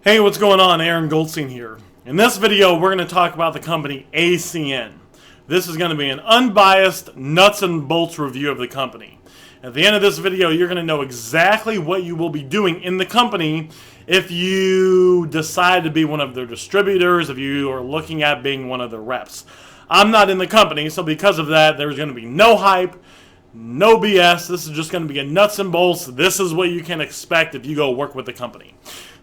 Hey, what's going on? Aaron Goldstein here. In this video, we're going to talk about the company ACN. This is going to be an unbiased, nuts and bolts review of the company. At the end of this video, you're going to know exactly what you will be doing in the company if you decide to be one of their distributors, if you are looking at being one of their reps. I'm not in the company, so because of that, there's going to be no hype, no BS. This is just going to be a nuts and bolts. This is what you can expect if you go work with the company.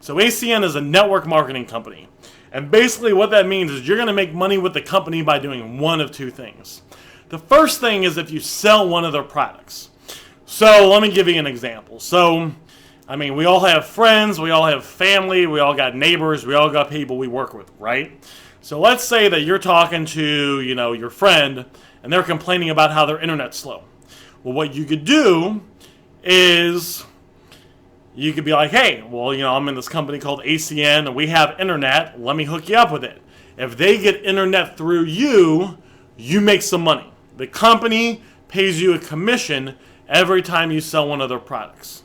So ACN is a network marketing company. And basically what that means is you're going to make money with the company by doing one of two things. The first thing is if you sell one of their products. So let me give you an example. So, I mean, we all have friends, we all have family, we all got neighbors, we all got people we work with, right? So let's say that you're talking to, your friend, and they're complaining about how their internet's slow. Well, what you could do is you could be like, hey, well, I'm in this company called ACN, and we have internet. Let me hook you up with it. If they get internet through you, you make some money. The company pays you a commission every time you sell one of their products.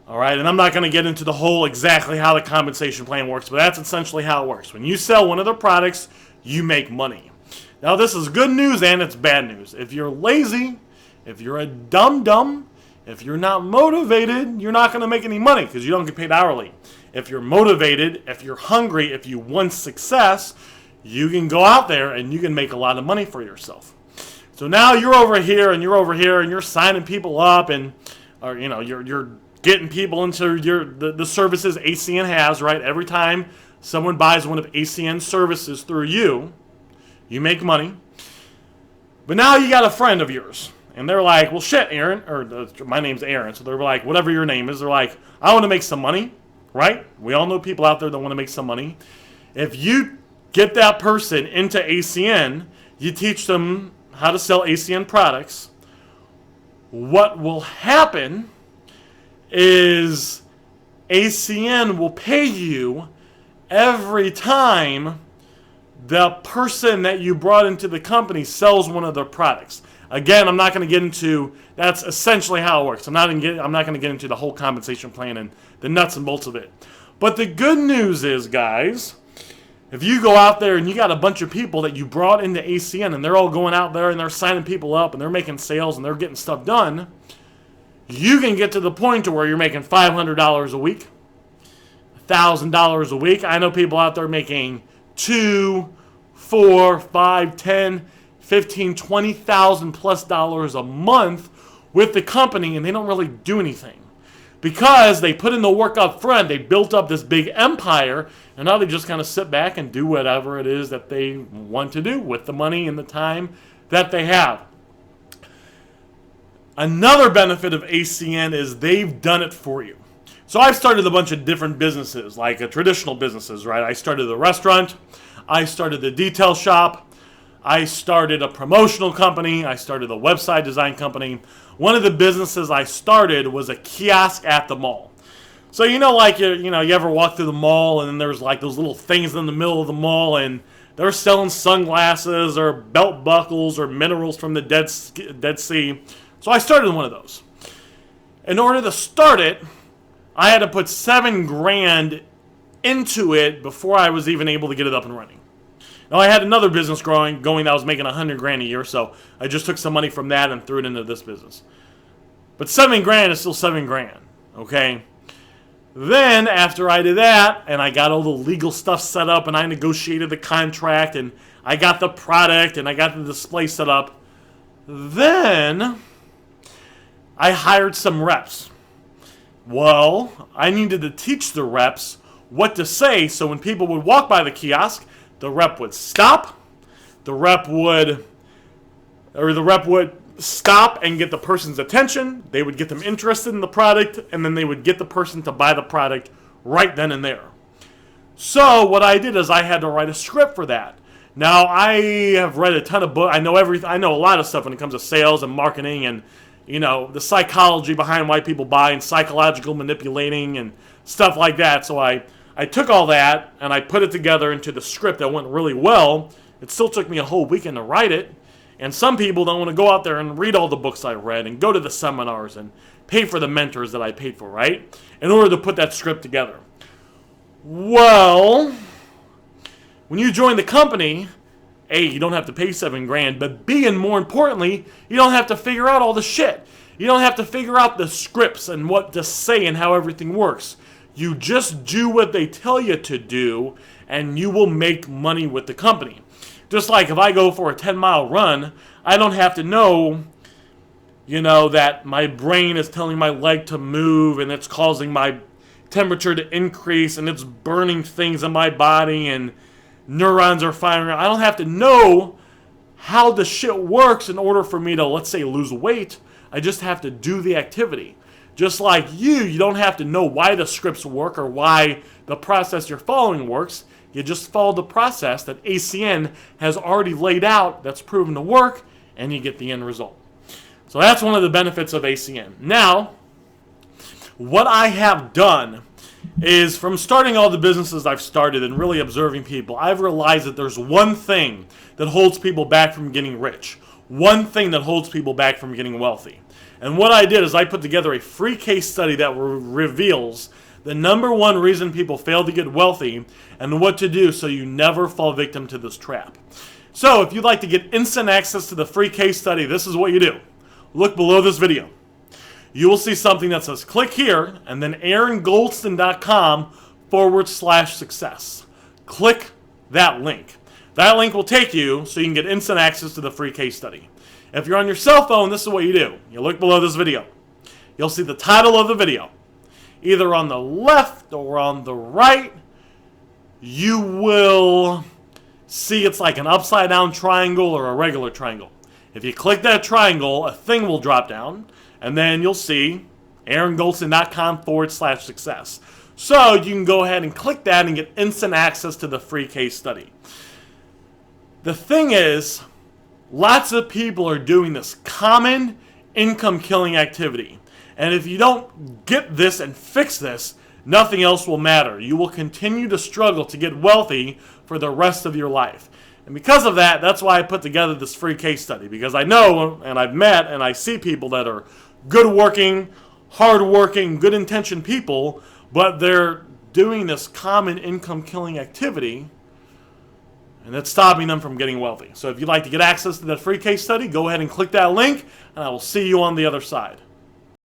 All right, and I'm not going to get into the whole exactly how the compensation plan works, but that's essentially how it works. When you sell one of their products, you make money. Now, this is good news and it's bad news. If you're lazy, if you're a dum-dum, if you're not motivated, you're not going to make any money because you don't get paid hourly. If you're motivated, if you're hungry, if you want success, you can go out there and you can make a lot of money for yourself. So now you're over here and you're signing people up and you're getting people into the services ACN has, right? Every time someone buys one of ACN's services through you, you make money. But now you got a friend of yours. And they're like, well, shit, Aaron, or my name's Aaron. So they're like, whatever your name is, they're like, I want to make some money, right? We all know people out there that want to make some money. If you get that person into ACN, you teach them how to sell ACN products. What will happen is ACN will pay you every time the person that you brought into the company sells one of their products. Again, I'm not going to get into, that's essentially how it works. I'm not going to get into the whole compensation plan and the nuts and bolts of it. But the good news is, guys, if you go out there and you got a bunch of people that you brought into ACN and they're all going out there and they're signing people up and they're making sales and they're getting stuff done, you can get to the point to where you're making $500 a week, $1,000 a week. I know people out there making $2,000, $4,000, $5,000, $10,000, $15,000, $20,000 plus a month with the company, and they don't really do anything because they put in the work up front. They built up this big empire, and now they just kind of sit back and do whatever it is that they want to do with the money and the time that they have. Another benefit of ACN is they've done it for you. So I've started a bunch of different businesses, like traditional businesses, right? I started a restaurant. I started a detail shop. I started a promotional company. I started a website design company. One of the businesses I started was a kiosk at the mall. So you ever walk through the mall and then there's like those little things in the middle of the mall and they're selling sunglasses or belt buckles or minerals from the Dead Sea. So I started one of those. In order to start it, I had to put $7,000 into it before I was even able to get it up and running. Now, I had another business going that was making $100,000 a year, so I just took some money from that and threw it into this business. But $7,000 is still $7,000, okay? Then, after I did that, and I got all the legal stuff set up, and I negotiated the contract, and I got the product, and I got the display set up, then I hired some reps. Well, I needed to teach the reps what to say, so when people would walk by the kiosk, the rep would stop. The rep would stop and get the person's attention. They would get them interested in the product, and then they would get the person to buy the product right then and there. So what I did is I had to write a script for that. Now I have read a ton of books. I know a lot of stuff when it comes to sales and marketing and the psychology behind why people buy and psychological manipulating and stuff like that. So I took all that and I put it together into the script that went really well. It still took me a whole weekend to write it. And some people don't want to go out there and read all the books I read and go to the seminars and pay for the mentors that I paid for, right? In order to put that script together. Well, when you join the company, A, you don't have to pay 7 grand, but B, and more importantly, you don't have to figure out all the shit. You don't have to figure out the scripts and what to say and how everything works. You just do what they tell you to do, and you will make money with the company. Just like if I go for a 10-mile run, I don't have to know, that my brain is telling my leg to move and it's causing my temperature to increase and it's burning things in my body and neurons are firing. I don't have to know how the shit works in order for me to, let's say, lose weight. I just have to do the activity. Just like you don't have to know why the scripts work or why the process you're following works. You just follow the process that ACN has already laid out that's proven to work, and you get the end result. So that's one of the benefits of ACN. Now, what I have done is, from starting all the businesses I've started and really observing people, I've realized that there's one thing that holds people back from getting rich. One thing that holds people back from getting wealthy. And what I did is I put together a free case study that reveals the number one reason people fail to get wealthy and what to do so you never fall victim to this trap. So if you'd like to get instant access to the free case study, this is what you do. Look below this video. You will see something that says click here and then AaronGoldston.com/success. Click that link. That link will take you so you can get instant access to the free case study. If you're on your cell phone, this is what you do. You look below this video. You'll see the title of the video. Either on the left or on the right, you will see it's like an upside down triangle or a regular triangle. If you click that triangle, a thing will drop down, and then you'll see AaronGoldston.com/success. So you can go ahead and click that and get instant access to the free case study. The thing is, lots of people are doing this common income killing activity. And if you don't get this and fix this, nothing else will matter. You will continue to struggle to get wealthy for the rest of your life. And because of that, that's why I put together this free case study. Because I know, and I've met, and I see people that are good-working, hard-working, good-intentioned people, but they're doing this common income-killing activity, and it's stopping them from getting wealthy. So if you'd like to get access to that free case study, go ahead and click that link, and I will see you on the other side.